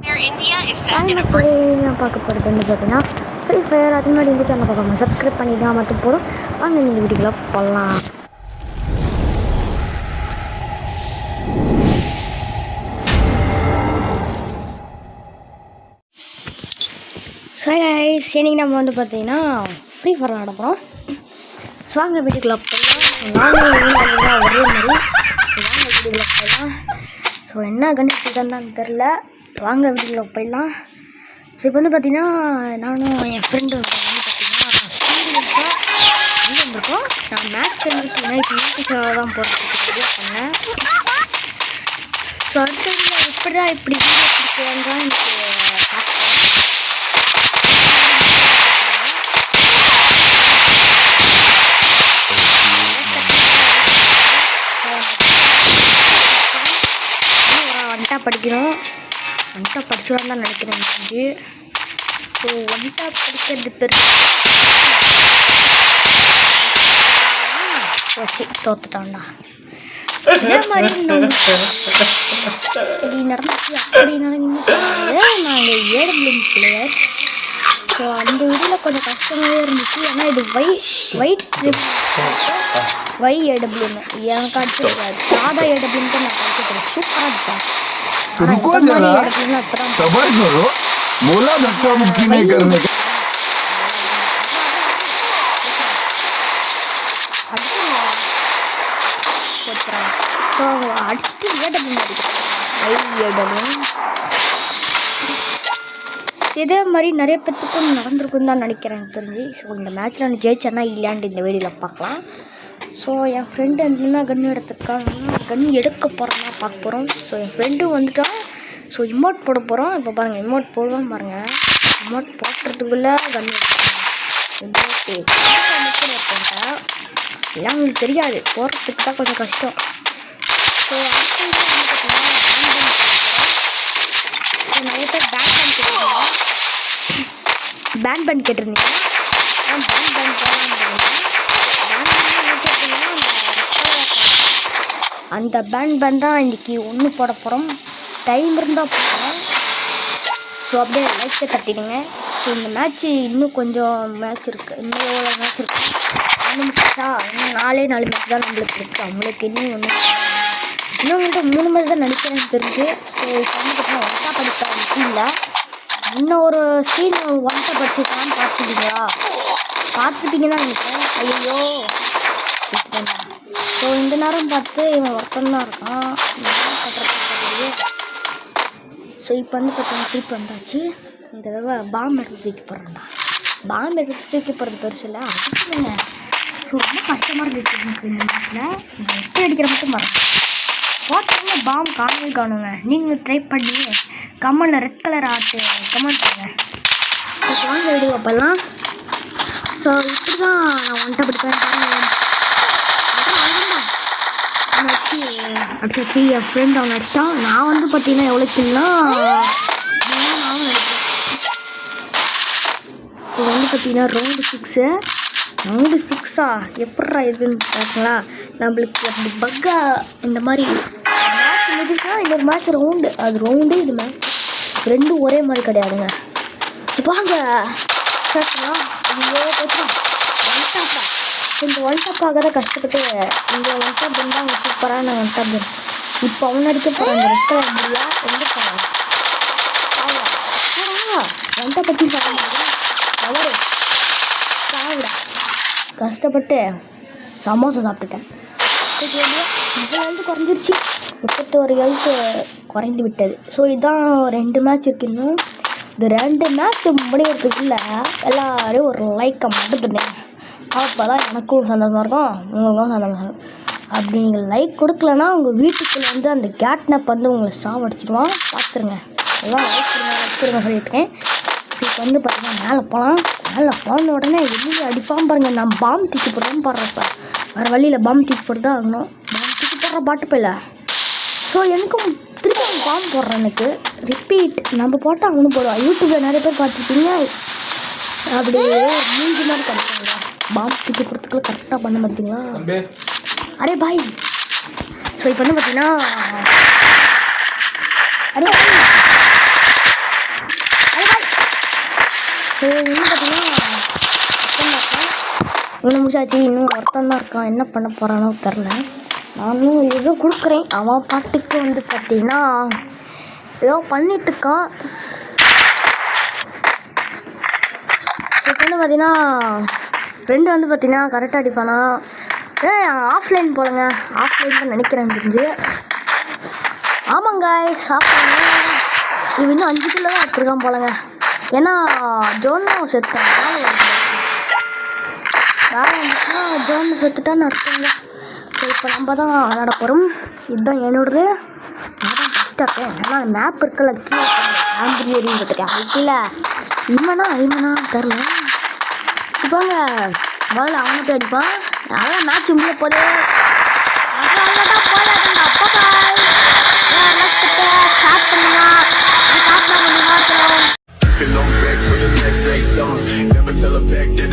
நான் பார்க்க போகிறது வந்து பார்த்தீங்கன்னா ஃப்ரீ ஃபயர். அது முன்னாடி இந்த சேனல் பார்க்காம சப்ஸ்கிரைப் பண்ணிட்டா மட்டும் போதும். வாங்க நீங்கள் வீடியோக்குள்ள போகலாம். ஸோ கைஸ், இன்னைக்கு நம்ம வந்து பார்த்தீங்கன்னா ஃப்ரீ ஃபயர் விளாட போகிறோம். ஸோ வாங்க வீடியோக்குள்ள போகலாம். ஒரே மாதிரி வாங்க வீடியோக்குள்ள போகலாம். ஸோ என்ன கண்டுபிடிச்சிருக்கேன்னு தான் தெரில. வாங்க வீடியோக்குள்ள போயிடலாம். ஸோ இப்போ வந்து பார்த்தீங்கன்னா நானும் என் ஃப்ரெண்டு வந்து பார்த்தீங்கன்னா ஸ்டூடெண்ட்ஸாக வந்து வந்திருக்கோம். நான் மேட்ச் வந்துருக்கேன். இப்போ யூடியூப் சேனல் தான் போகிறதுக்கு பண்ணேன். ஸோ அடுத்த எப்படா இப்படி வீடியோ பிடிக்கிறான்னு தான் எனக்கு படிக்கணும். ஒன்ட்டா படிச்சுடான்னு தான் நினைக்கிறேன். ஸோ ஒன்ட்டா படிக்கிறது பெருசு வச்சு தோத்துட்டான்டா. இதே மாதிரி இப்படி நடந்துச்சு அப்படின்னால நாங்கள் 7 மில்லியன் பிளேயர். ஸோ அந்த இதில் கொஞ்சம் கஷ்டமாகவே இருந்துச்சு. ஏன்னா இது YAWன்னு எனக்கு அடிச்சிருக்காது. சாதா ஏடபிள்யூன்னு தான் நான் படிச்சுக்கிறேன். சூப்பராக இருப்பேன். रुको जरा, सबर करो, बोला धक्का मुक्की नहीं करने का. ஸோ அடிச்சுட்டு இதே மாதிரி நிறைய பேத்துக்கும் நடந்திருக்குன்னு தான் நினைக்கிறேன் எனக்கு தெரிஞ்சு. ஸோ இந்த மேட்ச்சில் நான் ஜெயிச்சேன்னா இல்லையாண்டு இந்த வீடியோவில் பார்க்கலாம். ஸோ என் ஃப்ரெண்டு என்ன கன் கன் எடுக்க போகிறோன்னா பார்க்க போகிறோம். ஸோ என் ஃப்ரெண்டும் வந்துட்டான். ஸோ இமோட் போட போகிறோம். இப்போ பாருங்கள், இமோட் போடுவோம் பாருங்கள். இமோட் போடுறதுக்குள்ளே கன் எடுத்து இருப்பேன். எல்லாம் உங்களுக்கு தெரியாது, போடுறதுக்கு தான் கொஞ்சம் கஷ்டம். ஸோ நிறைய பேர் பேன் பண்ணி கேட்டிருந்தீங்க. அந்த பேன் தான் இன்றைக்கி ஒன்று போட போகிறோம். டைம் இருந்தால் போகிறோம். ஸோ அப்படியே லைக்கை தட்டிடுங்க. ஸோ இந்த மேட்ச்சு இன்னும் கொஞ்சம் மேட்ச் இருக்குது. இன்னும் எவ்வளோ மேட்ச் இருக்குது? 4 மேட்ச் தான் நம்மளுக்கு இருக்குது. அவங்களுக்கு இன்னும் வந்துட்டு 3 மேட்ச் தான் நினைக்கிறேன் தெரிஞ்சு. ஸோ இப்போ வந்து பார்த்தீங்கன்னா ஒன்ட்டா படிப்பேன் சீனில். இன்னும் ஒரு சீன் ஒன்ட்டா படிச்சுருக்கான்னு பார்த்துருப்பீங்க தான் நினைக்கிறேன். ஐயோ ஸோ இந்த நேரம் பார்த்து இவன் ஒருத்தந்தான் இருக்கான். ஸோ இப்போ வந்து பார்த்தீங்கன்னா திருப்பி வந்தாச்சு. இந்த தடவை பாம்பு எடுத்து தூக்கி போடுறேன்டா. பாம்பு எடுத்து தூக்கி போடுறது பெருசு இல்லை, அதுக்குங்க. ஸோ ரொம்ப கஷ்டமாக இருந்துச்சு எனக்கு இந்த நேரத்தில். நான் எப்படி அடிக்கிற மட்டும் வரேன் போட்டாங்க. பாம்பு காணுங்க. நீங்கள் ட்ரை பண்ணி கமெண்டில் ரெட் கலர் ஆட்டு கமெண்ட் பண்ணுங்கள். இப்போ வாங்க வீடியோ பார்ப்பலாம். ஸோ இப்படி தான் நான் ஒன்ட்டா படிப்பேன். அடிச்சாச்சு. என் ஃப்ரெண்ட் அவன் அடிச்சிட்டான். நான் வந்து பார்த்தீங்கன்னா எவ்வளோ கில்லாம் நானும் நினைக்கிறேன். ஸோ வந்து பார்த்தீங்கன்னா ரவுண்டு 6 எப்பட்றா இதுன்னு பார்த்தீங்களா? நம்மளுக்கு அப்படி பக்கா இந்த மாதிரி மேட்ச் முடிஞ்சுன்னா இன்னொரு மேட்ச் ரவுண்டு. அது ரவுண்டு, இது மேட்ச் ரெண்டும் ஒரே மாதிரி கிடையாதுங்க. ஸோ வாங்க கேட்கலாம். ஐயோ போச்சும் ஒன்ட்டாப்பா. இந்த ஒன்ட்டாப்பாக தான் கஷ்டப்பட்டு இந்த ஒன்ட்டாப் தான் அவங்க சூப்பரான ஒன்ட்டாப். இப்போ அவன் அடிக்க போகிறாங்க. ரெட்ட முடியா எங்கே போகிறாங்க? ஒன்ட்டா பற்றி பார்க்க முடியும். அவரு சாவிடா கஷ்டப்பட்டு சமோசா சாப்பிட்டுட்டேன். இதில் வந்து குறைஞ்சிருச்சு. 31 ஹெல்த்து குறைந்து விட்டது. ஸோ இதுதான் 2 மேட்ச் இருக்கு. இன்னும் இந்த 2 மேட்ச் முடியறதுக்குள்ள எல்லோரும் ஒரு லைக்கை மட்டும் பண்ணுங்க. அப்போ தான் எனக்கும் சந்தோஷமாக இருக்கும், உங்களுக்கும் சந்தோஷமாக இருக்கும். அப்படி நீங்கள் லைக் கொடுக்கலன்னா உங்கள் வீட்டுக்குள்ளே வந்து அந்த கேட்னப் வந்து உங்களை சாவடிச்சிடுவான். பார்த்துருங்க. எல்லாம் லைக் கொடுங்க சொல்லியிருக்கேன். ஸோ இப்போ வந்து பார்த்தீங்கன்னா மேலே போன உடனே வெளியே அடிப்பான் பாருங்கள். நான் பாம்பு தூக்கி போடுறேன்னு பாடுறப்ப வேறு வழியில் பாம்பு தூக்கி போட்டு தான் ஆகணும். பாம்பு தூக்கி போடுற பாட்டு போயில. ஸோ எனக்கும் திருப்பி அவங்க பாம்பு போடுறேன். எனக்கு ரிப்பீட் நம்ம போட்டால் அவனு போடுவான். யூடியூப்பில் நிறைய பேர் பார்த்துருப்பீங்க. அப்படியே 3 மாதிரி கிடைப்பாங்க. பாம்பு தூக்கி போடுறதுக்குள்ள கரெக்டாக பண்ண பார்த்தீங்களா? அரே பாய். ஸோ இப்போ வந்து பார்த்தீங்கன்னா அரே சரி இன்னும் பார்த்தீங்கன்னா இவனை முடிச்சாச்சு. இன்னும் ஒருத்தன் தான் இருக்கான். என்ன பண்ண போகிறானோ தெரில. நானும் ஏதோ கொடுக்குறேன். அவன் பாட்டுக்கு வந்து பார்த்தீங்கன்னா ஏதோ பண்ணிட்டுருக்கான். இப்போ வந்து பார்த்தீங்கன்னா ஃப்ரெண்டு வந்து பார்த்தீங்கன்னா கரெக்டாக அடிப்பானா. ஆஃப்லைன் போலங்க. ஆஃப்லைன் தான் நினைக்கிறேன் தெரிஞ்சு. ஆமாங்க சாப்பிடுங்க. இவன் இன்னும் 5 கிலோ தான் எடுத்துருக்கான் போலங்க. ஏன்னா ஜோன்லாம் செத்துட்டான். வேறு வந்துச்சுன்னா ஜோன் செத்துட்டான்னு அர்த்தங்க. சரி இப்போ நம்ம தான் விளாட போகிறோம். இதுதான் என்னோடது. நான் தான் ஃபஸ்ட்டாக இருக்கேன். ஏன்னா மேப் இருக்கல கீழே ஆம்பிரியரின்னு பார்த்துட்டேன். அது கீழே இவனா தெரில. இப்போங்க முதல்ல அவனை போய் அடிப்பான். அதான் மேட்ச் உள்ளே போதே ஸ்டார்ட் பண்ணுங்க. Long back for the next say song. Never tell a back that